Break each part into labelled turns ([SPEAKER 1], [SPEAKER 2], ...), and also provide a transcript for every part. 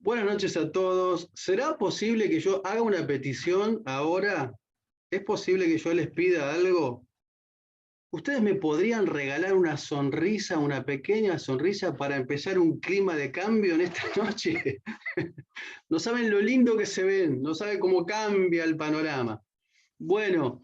[SPEAKER 1] Buenas noches a todos. ¿Será posible que yo haga una petición ahora? ¿Es posible que yo les pida algo? ¿Ustedes me podrían regalar una sonrisa, una pequeña sonrisa para empezar un clima de cambio en esta noche? No saben lo lindo que se ven, no saben cómo cambia el panorama. Bueno,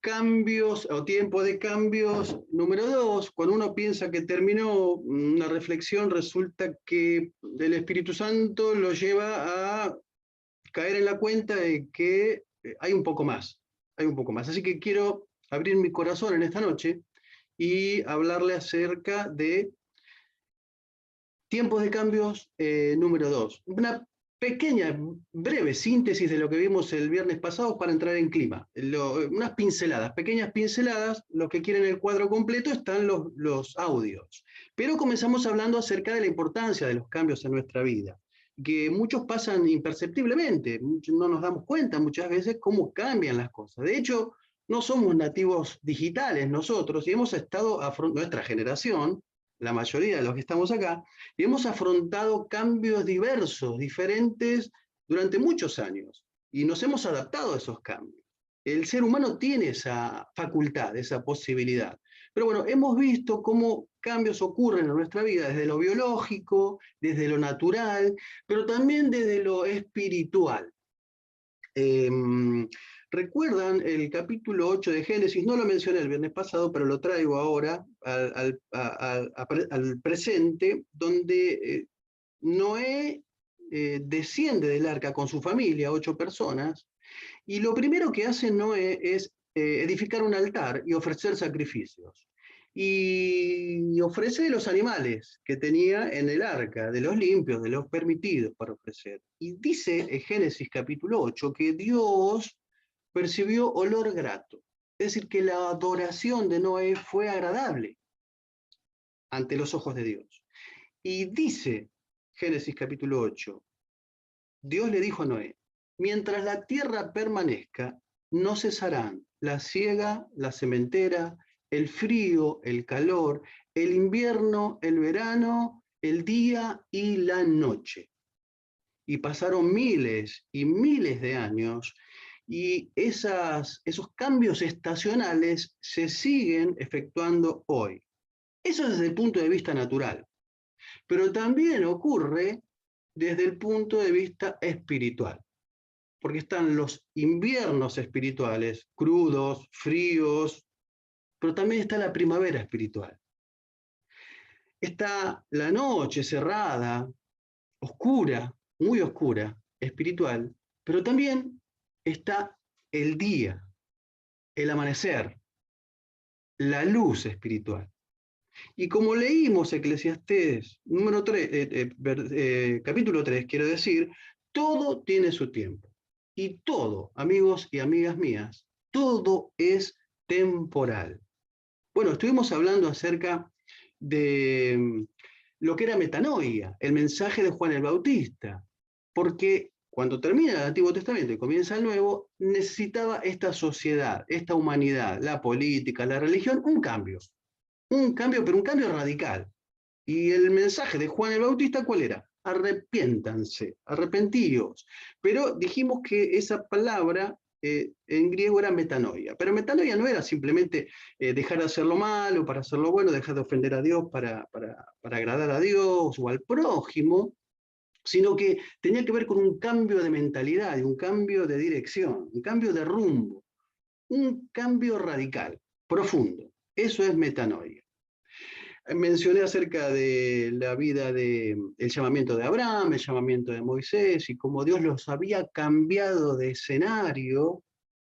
[SPEAKER 1] cambios o tiempo de cambios. Número dos, cuando uno piensa que terminó una reflexión, resulta que el Espíritu Santo lo lleva a caer en la cuenta de que hay un poco más, hay un poco más. Así que quiero abrir mi corazón en esta noche y hablarle acerca de tiempos de cambios número dos. Una pequeña, breve síntesis de lo que vimos el viernes pasado para entrar en clima. Unas pinceladas, pequeñas pinceladas. Los que quieren el cuadro completo están los audios. Pero comenzamos hablando acerca de la importancia de los cambios en nuestra vida, que muchos pasan imperceptiblemente, no nos damos cuenta muchas veces cómo cambian las cosas. De hecho, no somos nativos digitales nosotros y hemos estado, nuestra generación, la mayoría de los que estamos acá, y hemos afrontado cambios diversos, diferentes, durante muchos años, y nos hemos adaptado a esos cambios. El ser humano tiene esa facultad, esa posibilidad. Pero bueno, hemos visto cómo cambios ocurren en nuestra vida, desde lo biológico, desde lo natural, pero también desde lo espiritual. Eh, ¿Recuerdan el capítulo 8 de Génesis? No lo mencioné el viernes pasado, pero lo traigo ahora al presente, donde Noé desciende del arca con su familia, 8 personas, y lo primero que hace Noé es edificar un altar y ofrecer sacrificios. Y ofrece los animales que tenía en el arca, de los limpios, de los permitidos para ofrecer. Y dice en Génesis capítulo 8 que Dios percibió olor grato. Es decir, que la adoración de Noé fue agradable ante los ojos de Dios. Y dice Génesis capítulo 8, Dios le dijo a Noé, mientras la tierra permanezca, no cesarán la siega, la sementera, el frío, el calor, el invierno, el verano, el día y la noche. Y pasaron miles y miles de años y esos cambios estacionales se siguen efectuando hoy. Eso desde el punto de vista natural, pero también ocurre desde el punto de vista espiritual, porque están los inviernos espirituales, crudos, fríos, pero también está la primavera espiritual. Está la noche cerrada, oscura, muy oscura, espiritual, pero también está el día, el amanecer, la luz espiritual. Y como leímos Eclesiastés número 3, capítulo 3, quiero decir, todo tiene su tiempo. Y todo, amigos y amigas mías, todo es temporal. Bueno, estuvimos hablando acerca de lo que era metanoia, el mensaje de Juan el Bautista, porque cuando termina el Antiguo Testamento y comienza el Nuevo, necesitaba esta sociedad, esta humanidad, la política, la religión, un cambio, pero un cambio radical. Y el mensaje de Juan el Bautista, ¿cuál era? Arrepiéntanse, arrepentíos. Pero dijimos que esa palabra en griego era metanoia. Pero metanoia no era simplemente dejar de hacer lo malo para hacer lo bueno, dejar de ofender a Dios para agradar a Dios o al prójimo, sino que tenía que ver con un cambio de mentalidad, un cambio de dirección, un cambio de rumbo, un cambio radical, profundo. Eso es metanoia. Mencioné acerca de la vida el llamamiento de Abraham, el llamamiento de Moisés y cómo Dios los había cambiado de escenario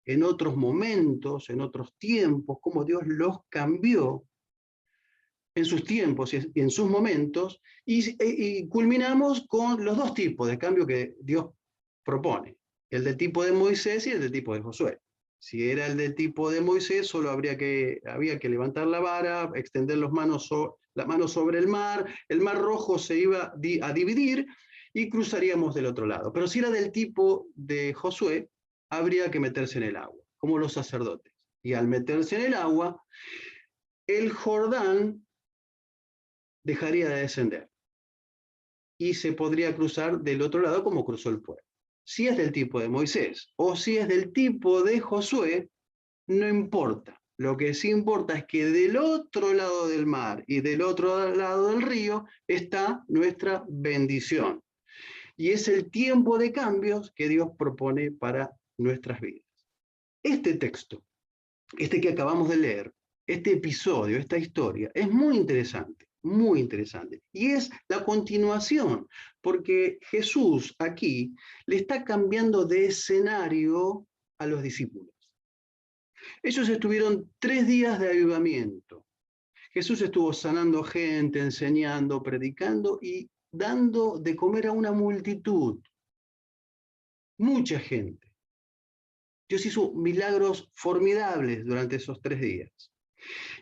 [SPEAKER 1] en otros momentos, en otros tiempos, cómo Dios los cambió en sus tiempos y en sus momentos, y culminamos con los dos tipos de cambio que Dios propone, el del tipo de Moisés y el del tipo de Josué. Si era el del tipo de Moisés, solo había que levantar la vara, extender las manos sobre el mar rojo se iba a dividir y cruzaríamos del otro lado. Pero si era del tipo de Josué, habría que meterse en el agua, como los sacerdotes. Y al meterse en el agua, el Jordán dejaría de descender. y se podría cruzar del otro lado como cruzó el pueblo. Si es del tipo de Moisés o si es del tipo de Josué, no importa. Lo que sí importa es que del otro lado del mar y del otro lado del río está nuestra bendición. Y es el tiempo de cambios que Dios propone para nuestras vidas. Este texto, este que acabamos de leer, este episodio, esta historia, es muy interesante, muy interesante. Y es la continuación, porque Jesús aquí le está cambiando de escenario a los discípulos. Ellos estuvieron 3 días de avivamiento. Jesús estuvo sanando gente, enseñando, predicando y dando de comer a una multitud, mucha gente. Dios hizo milagros formidables durante esos 3 días.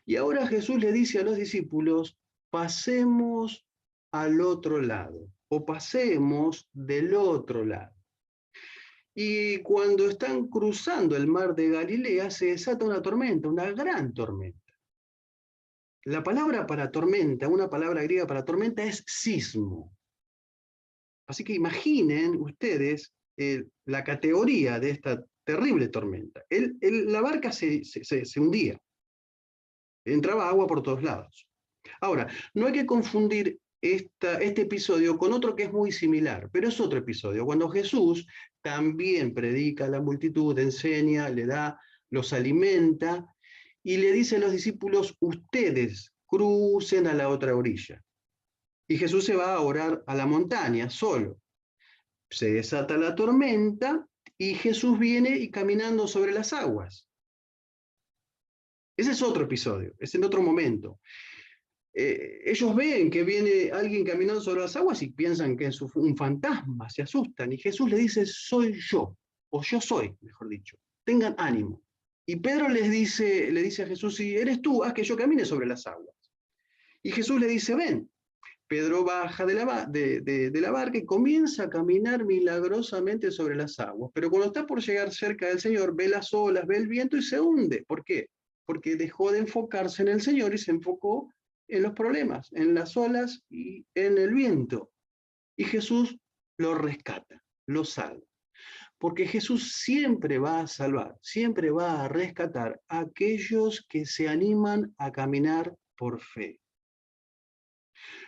[SPEAKER 1] Y ahora Jesús le dice a los discípulos, pasemos al otro lado, o pasemos del otro lado. Y cuando están cruzando el mar de Galilea, se desata una tormenta, una gran tormenta. La palabra para tormenta, una palabra griega para tormenta es sismo. Así que imaginen ustedes la categoría de esta terrible tormenta. La barca se hundía, entraba agua por todos lados. Ahora, no hay que confundir este episodio con otro que es muy similar, pero es otro episodio, cuando Jesús también predica a la multitud, enseña, los alimenta, y le dice a los discípulos, ustedes crucen a la otra orilla. Y Jesús se va a orar a la montaña, solo. Se desata la tormenta y Jesús viene y caminando sobre las aguas. Ese es otro episodio, es en otro momento. Ellos ven que viene alguien caminando sobre las aguas y piensan que es un fantasma, se asustan. Y Jesús le dice, soy yo, o yo soy, mejor dicho. Tengan ánimo. Y Pedro le dice a Jesús, si eres tú, haz que yo camine sobre las aguas. Y Jesús le dice, ven. Pedro baja de la barca y comienza a caminar milagrosamente sobre las aguas. Pero cuando está por llegar cerca del Señor, ve las olas, ve el viento y se hunde. ¿Por qué? Porque dejó de enfocarse en el Señor y se enfocó en los problemas, en las olas y en el viento. Y Jesús lo rescata, lo salva. Porque Jesús siempre va a salvar, siempre va a rescatar a aquellos que se animan a caminar por fe.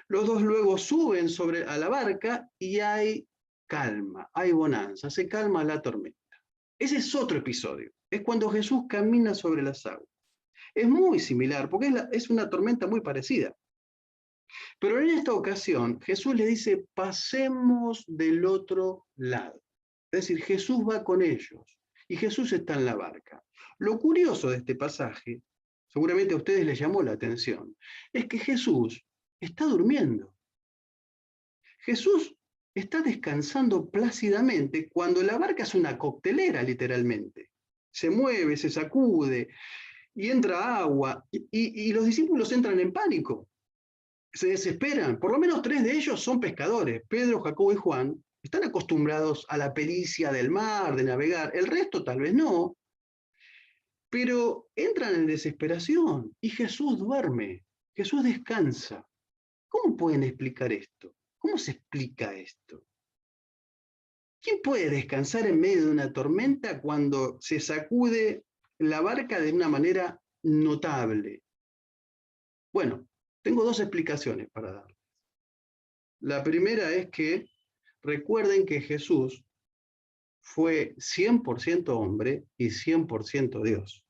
[SPEAKER 1] Los dos luego suben a la barca y hay calma, hay bonanza, se calma la tormenta. Ese es otro episodio, es cuando Jesús camina sobre las aguas. Es muy similar, porque es una tormenta muy parecida. Pero en esta ocasión, Jesús le dice, pasemos del otro lado. Es decir, Jesús va con ellos y Jesús está en la barca. Lo curioso de este pasaje, seguramente a ustedes les llamó la atención, es que Jesús está durmiendo. Jesús está descansando plácidamente cuando la barca es una coctelera, literalmente. Se mueve, se sacude y entra agua y los discípulos entran en pánico. Se desesperan. Por lo menos 3 de ellos son pescadores. Pedro, Jacobo y Juan están acostumbrados a la pericia del mar, de navegar. El resto tal vez no. Pero entran en desesperación y Jesús duerme. Jesús descansa. ¿Cómo pueden explicar esto? ¿Cómo se explica esto? ¿Quién puede descansar en medio de una tormenta cuando se sacude la barca de una manera notable? Bueno, tengo 2 explicaciones para dar. La primera es que recuerden que Jesús fue 100% hombre y 100% Dios.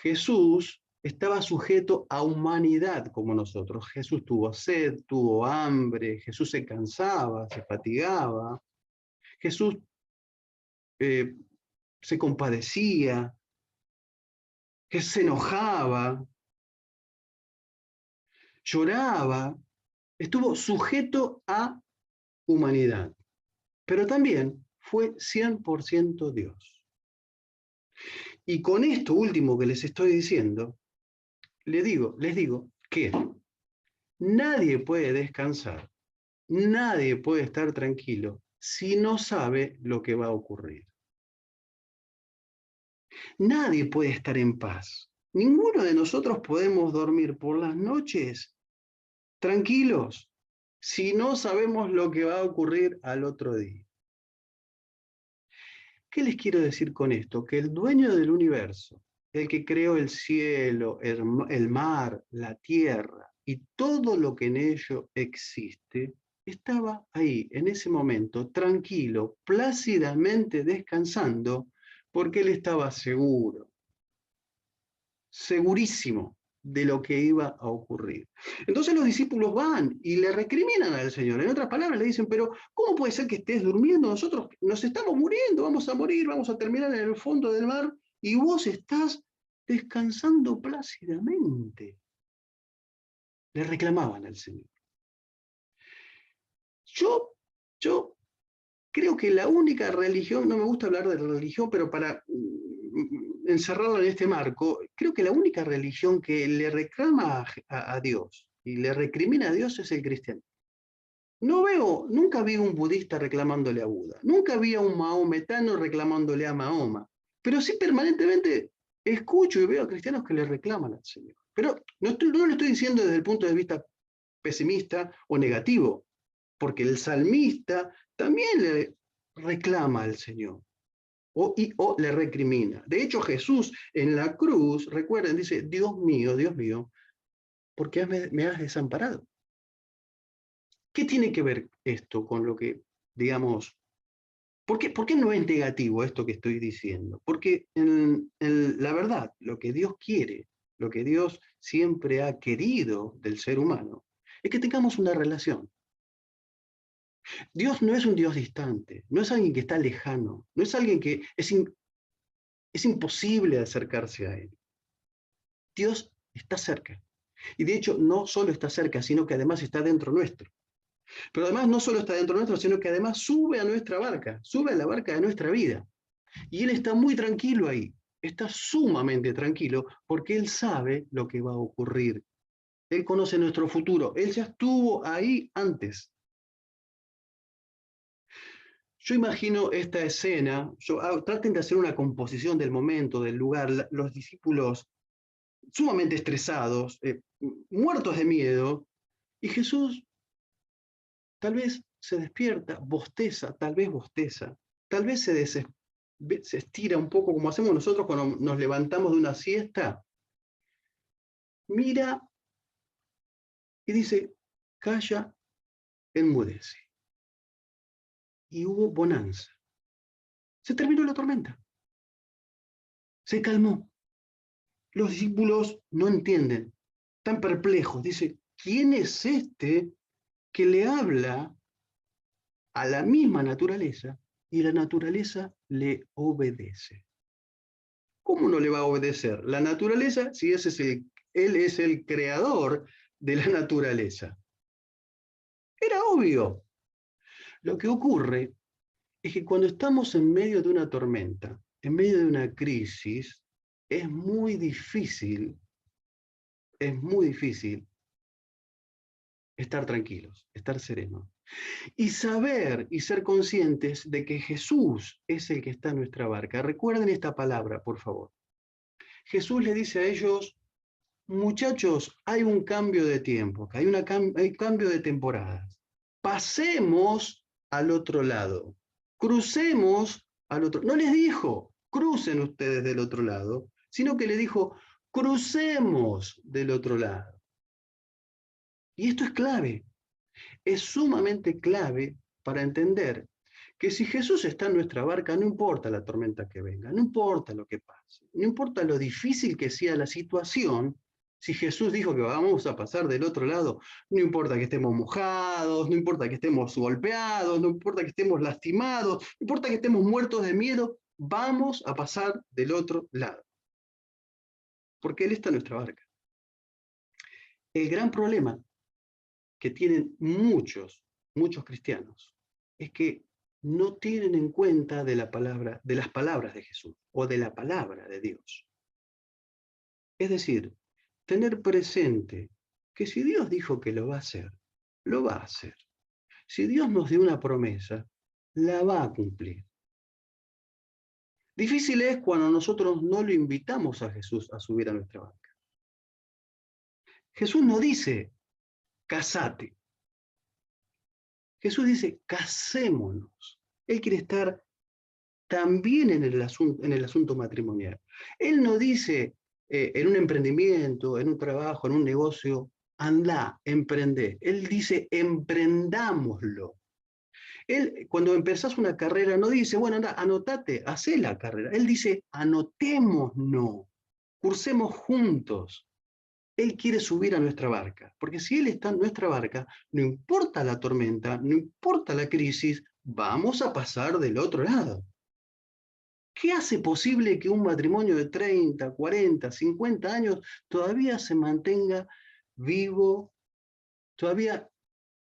[SPEAKER 1] Jesús estaba sujeto a humanidad como nosotros. Jesús tuvo sed, tuvo hambre, Jesús se cansaba, se fatigaba. Jesús se compadecía, que se enojaba, lloraba, estuvo sujeto a humanidad, pero también fue 100% Dios. Y con esto último que les estoy diciendo, les digo que nadie puede descansar, nadie puede estar tranquilo si no sabe lo que va a ocurrir. Nadie puede estar en paz. Ninguno de nosotros podemos dormir por las noches tranquilos si no sabemos lo que va a ocurrir al otro día? ¿Qué les quiero decir con esto? Que el dueño del universo, el que creó el cielo, el mar, la tierra y todo lo que en ello existe, estaba ahí, en ese momento, tranquilo, plácidamente descansando, porque él estaba seguro, segurísimo de lo que iba a ocurrir. Entonces los discípulos van y le recriminan al Señor. En otras palabras, le dicen, pero ¿cómo puede ser que estés durmiendo? Nosotros nos estamos muriendo, vamos a morir, vamos a terminar en el fondo del mar y vos estás descansando plácidamente. Le reclamaban al Señor. Yo creo que la única religión, no me gusta hablar de religión, pero para encerrarla en este marco, creo que la única religión que le reclama a Dios y le recrimina a Dios es el cristianismo. Nunca vi un budista reclamándole a Buda, nunca vi a un maometano reclamándole a Mahoma, pero sí permanentemente escucho y veo a cristianos que le reclaman al Señor. Pero no lo estoy diciendo desde el punto de vista pesimista o negativo, porque el salmista también le reclama al Señor o le recrimina. De hecho, Jesús en la cruz, recuerden, dice, Dios mío, ¿por qué me has desamparado? ¿Qué tiene que ver esto con lo que, digamos, por qué no es negativo esto que estoy diciendo? Porque la verdad, lo que Dios quiere, lo que Dios siempre ha querido del ser humano, es que tengamos una relación. Dios no es un Dios distante, no es alguien que está lejano, no es alguien que es imposible acercarse a Él. Dios está cerca. Y de hecho, no solo está cerca, sino que además está dentro nuestro. Pero además no solo está dentro nuestro, sino que además sube a nuestra barca, sube a la barca de nuestra vida. Y Él está muy tranquilo ahí, está sumamente tranquilo porque Él sabe lo que va a ocurrir. Él conoce nuestro futuro, Él ya estuvo ahí antes. Yo imagino esta escena, traten de hacer una composición del momento, del lugar, los discípulos sumamente estresados, muertos de miedo, y Jesús tal vez se despierta, bosteza, tal vez se estira un poco como hacemos nosotros cuando nos levantamos de una siesta, mira y dice, calla, enmudece. Y hubo bonanza. Se terminó la tormenta. Se calmó. Los discípulos no entienden, están perplejos. Dice, ¿quién es este que le habla a la misma naturaleza y la naturaleza le obedece? ¿Cómo no le va a obedecer? La naturaleza, si él es el creador de la naturaleza. Era obvio. Lo que ocurre es que cuando estamos en medio de una tormenta, en medio de una crisis, es muy difícil estar tranquilos, estar serenos. Y saber y ser conscientes de que Jesús es el que está en nuestra barca. Recuerden esta palabra, por favor. Jesús le dice a ellos, muchachos, hay un cambio de tiempo, hay cambio de temporadas. Pasemos al otro lado. Crucemos al otro. No les dijo, crucen ustedes del otro lado, sino que le dijo, crucemos del otro lado. Y esto es clave, es sumamente clave para entender que si Jesús está en nuestra barca, no importa la tormenta que venga, no importa lo que pase, no importa lo difícil que sea la situación, si Jesús dijo que vamos a pasar del otro lado, no importa que estemos mojados, no importa que estemos golpeados, no importa que estemos lastimados, no importa que estemos muertos de miedo, vamos a pasar del otro lado. Porque Él está en nuestra barca. El gran problema que tienen muchos cristianos es que no tienen en cuenta de las palabras de Jesús o de la palabra de Dios. Es decir, tener presente que si Dios dijo que lo va a hacer, lo va a hacer. Si Dios nos dio una promesa, la va a cumplir. Difícil es cuando nosotros no lo invitamos a Jesús a subir a nuestra barca. Jesús no dice, casate. Jesús dice, casémonos. Él quiere estar también en el asunto matrimonial. Él no dice en un emprendimiento, en un trabajo, en un negocio, anda, emprende. Él dice, emprendámoslo. Él, cuando empezás una carrera, no dice, bueno, anda, anotate, hacé la carrera. Él dice, anotémonos, cursemos juntos. Él quiere subir a nuestra barca, porque si Él está en nuestra barca, no importa la tormenta, no importa la crisis, vamos a pasar del otro lado. ¿Qué hace posible que un matrimonio de 30, 40, 50 años todavía se mantenga vivo, todavía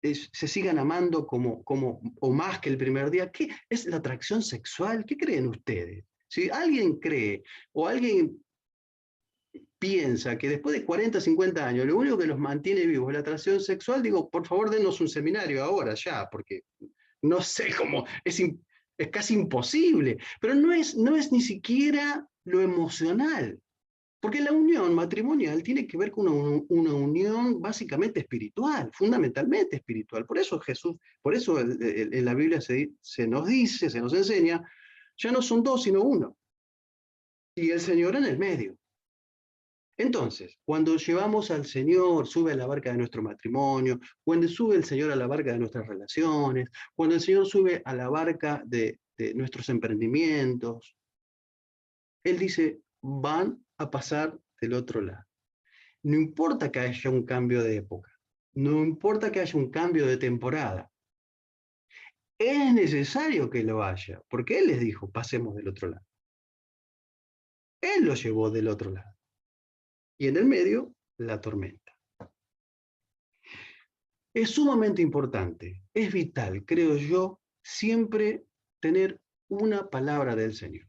[SPEAKER 1] se sigan amando o más que el primer día? ¿Qué es la atracción sexual? ¿Qué creen ustedes? Si alguien cree o alguien piensa que después de 40, 50 años lo único que los mantiene vivos es la atracción sexual, digo, por favor denos un seminario ahora, ya, porque no sé cómo, es casi imposible, pero no es ni siquiera lo emocional, porque la unión matrimonial tiene que ver con una unión básicamente espiritual, fundamentalmente espiritual. Por eso Jesús, por eso en la Biblia se nos dice, se nos enseña, ya no son dos, sino uno, y el Señor en el medio. Entonces, cuando llevamos al Señor, sube a la barca de nuestro matrimonio, cuando sube el Señor a la barca de nuestras relaciones, cuando el Señor sube a la barca de nuestros emprendimientos, Él dice, van a pasar del otro lado. No importa que haya un cambio de época, no importa que haya un cambio de temporada, es necesario que lo haya, porque Él les dijo, pasemos del otro lado. Él lo llevó del otro lado. Y en el medio, la tormenta. Es sumamente importante, es vital, creo yo, siempre tener una palabra del Señor.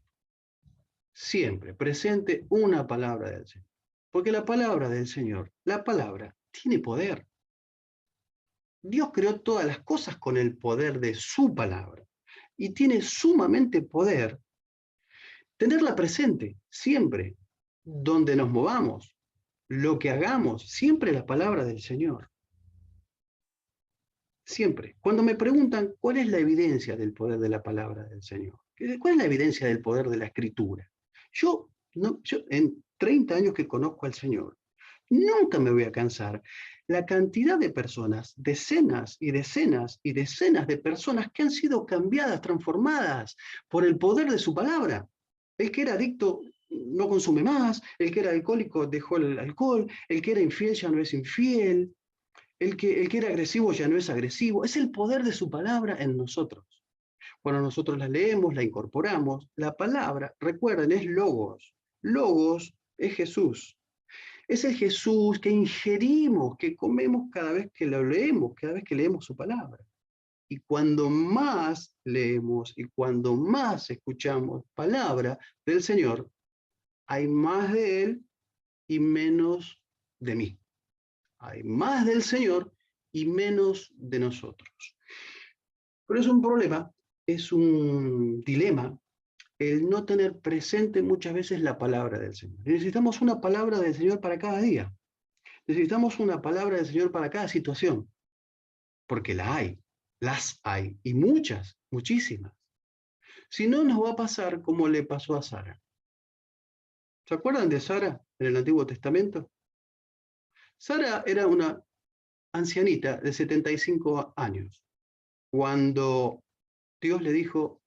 [SPEAKER 1] Siempre presente una palabra del Señor. Porque la palabra del Señor, la palabra, tiene poder. Dios creó todas las cosas con el poder de su palabra. Y tiene sumamente poder tenerla presente, siempre, donde nos movamos, lo que hagamos, siempre la palabra del Señor. Siempre. Cuando me preguntan cuál es la evidencia del poder de la palabra del Señor, cuál es la evidencia del poder de la Escritura, yo en 30 años que conozco al Señor, nunca me voy a cansar la cantidad de personas, decenas y decenas y decenas de personas que han sido cambiadas, transformadas por el poder de su palabra. El que era adicto no consume más, el que era alcohólico dejó el alcohol, el que era infiel ya no es infiel, el que era agresivo ya no es agresivo. Es el poder de su palabra en nosotros. Cuando nosotros la leemos, la incorporamos, la palabra, recuerden, es logos. Logos es Jesús. Es el Jesús que ingerimos, que comemos cada vez que lo leemos, cada vez que leemos su palabra. Y cuando más leemos y cuando más escuchamos palabra del Señor, hay más de Él y menos de mí. Hay más del Señor y menos de nosotros. Pero es un problema, es un dilema el no tener presente muchas veces la palabra del Señor. Necesitamos una palabra del Señor para cada día. Necesitamos una palabra del Señor para cada situación, porque las hay, y muchas, muchísimas. Si no, nos va a pasar como le pasó a Sara. ¿Se acuerdan de Sara en el Antiguo Testamento? Sara era una ancianita de 75 años, cuando Dios le dijo,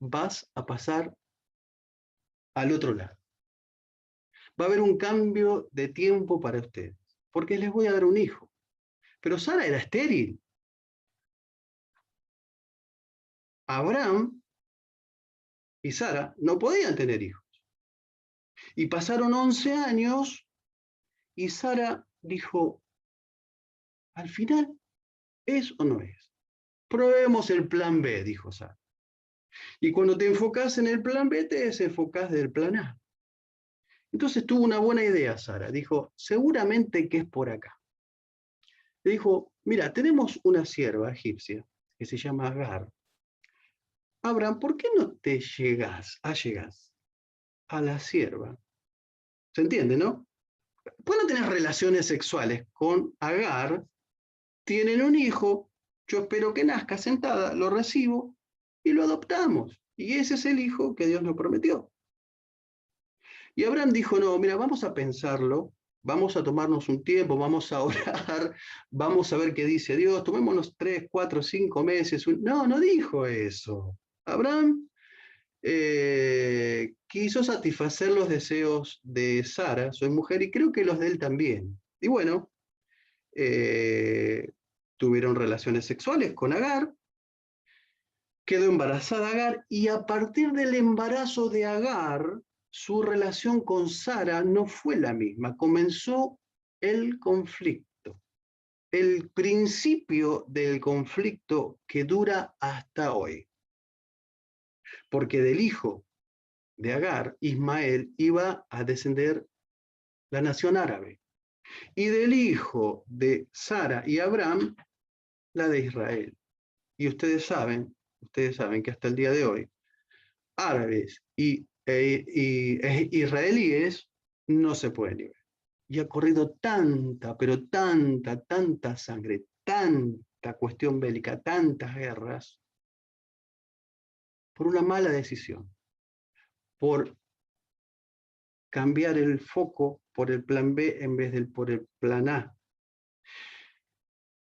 [SPEAKER 1] vas a pasar al otro lado. Va a haber un cambio de tiempo para ustedes, porque les voy a dar un hijo. Pero Sara era estéril. Abraham y Sara no podían tener hijos. Y pasaron 11 años y Sara dijo, al final, ¿es o no es? Probemos el plan B, dijo Sara. Y cuando te enfocas en el plan B, te desenfocas del plan A. Entonces tuvo una buena idea Sara. Dijo, seguramente que es por acá. Le dijo, mira, tenemos una sierva egipcia que se llama Agar. Abraham, ¿por qué no te allegas a la sierva? ¿Se entiende, no? Pueden tener relaciones sexuales con Agar, tienen un hijo yo espero que nazca sentada, lo recibo y lo adoptamos. Y ese es el hijo que Dios nos prometió. Y Abraham dijo, no, mira, vamos a pensarlo, vamos a tomarnos un tiempo, vamos a orar, vamos a ver qué dice Dios, tomémonos 3, 4, 5 meses. No, no dijo eso. Abraham quiso satisfacer los deseos de Sara, su mujer, y creo que los de él también. Y bueno, tuvieron relaciones sexuales con Agar, quedó embarazada Agar, y a partir del embarazo de Agar, su relación con Sara no fue la misma. Comenzó el conflicto, el principio del conflicto que dura hasta hoy. Porque del hijo de Agar, Ismael, iba a descender la nación árabe. Y del hijo de Sara y Abraham, la de Israel. Y ustedes saben que hasta el día de hoy, árabes y israelíes no se pueden ir. Y ha corrido tanta, pero tanta sangre, tanta cuestión bélica, tantas guerras, por una mala decisión, por cambiar el foco por el plan B en vez del por el plan A.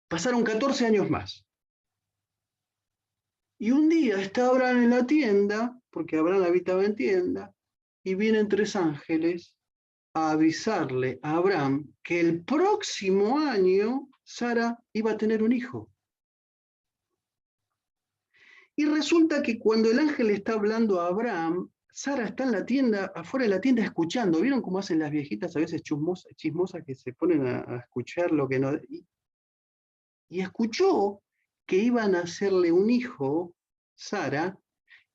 [SPEAKER 1] Pasaron 14 años más. Y un día está Abraham en la tienda, porque Abraham habitaba en tienda, y vienen 3 ángeles a avisarle a Abraham que el próximo año Sara iba a tener un hijo. Y resulta que cuando el ángel está hablando a Abraham, Sara está en la tienda, afuera de la tienda escuchando. ¿Vieron cómo hacen las viejitas a veces chismosas que se ponen a escuchar lo que no? Y escuchó que iban a hacerle un hijo, Sara,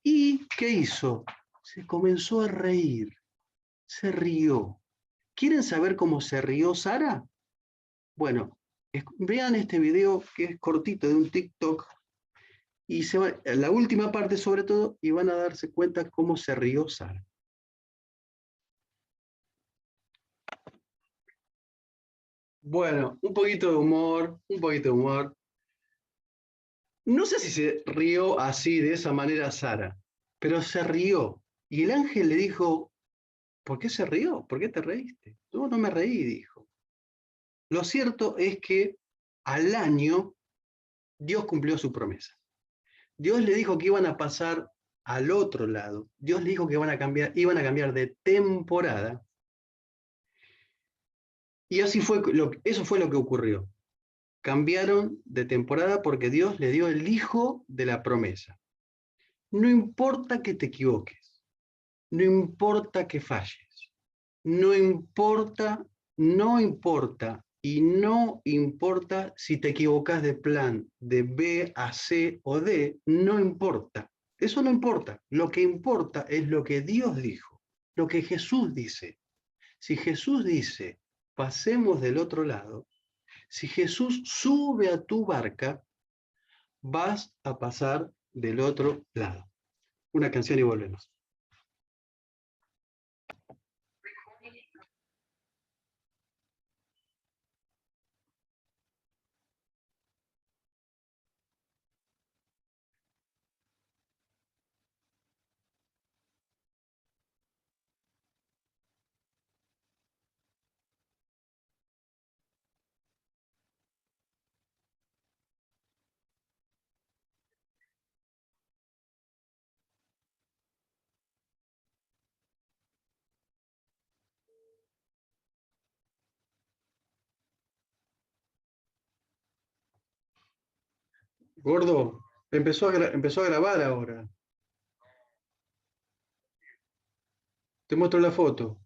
[SPEAKER 1] y ¿qué hizo? Se comenzó a reír, se rió. ¿Quieren saber cómo se rió Sara? Bueno, vean este video que es cortito de un TikTok y la última parte sobre todo y van a darse cuenta cómo se rió Sara. Bueno, un poquito de humor, un poquito de humor. No sé si se rió así, de esa manera Sara, pero se rió. Y el ángel le dijo, ¿por qué se rió? ¿Por qué te reíste? No, no me reí, dijo. Lo cierto es que al año Dios cumplió su promesa. Dios le dijo que iban a pasar al otro lado. Dios le dijo que iban a cambiar de temporada. Y eso fue lo que ocurrió. Cambiaron de temporada porque Dios le dio el hijo de la promesa. No importa que te equivoques, no importa que falles, no importa y no importa si te equivocas de plan de B a C o D, no importa. Eso no importa. Lo que importa es lo que Dios dijo, lo que Jesús dice. Si Jesús dice, pasemos del otro lado, si Jesús sube a tu barca, vas a pasar del otro lado. Una canción y volvemos. Gordo, empezó a grabar ahora. Te muestro la foto.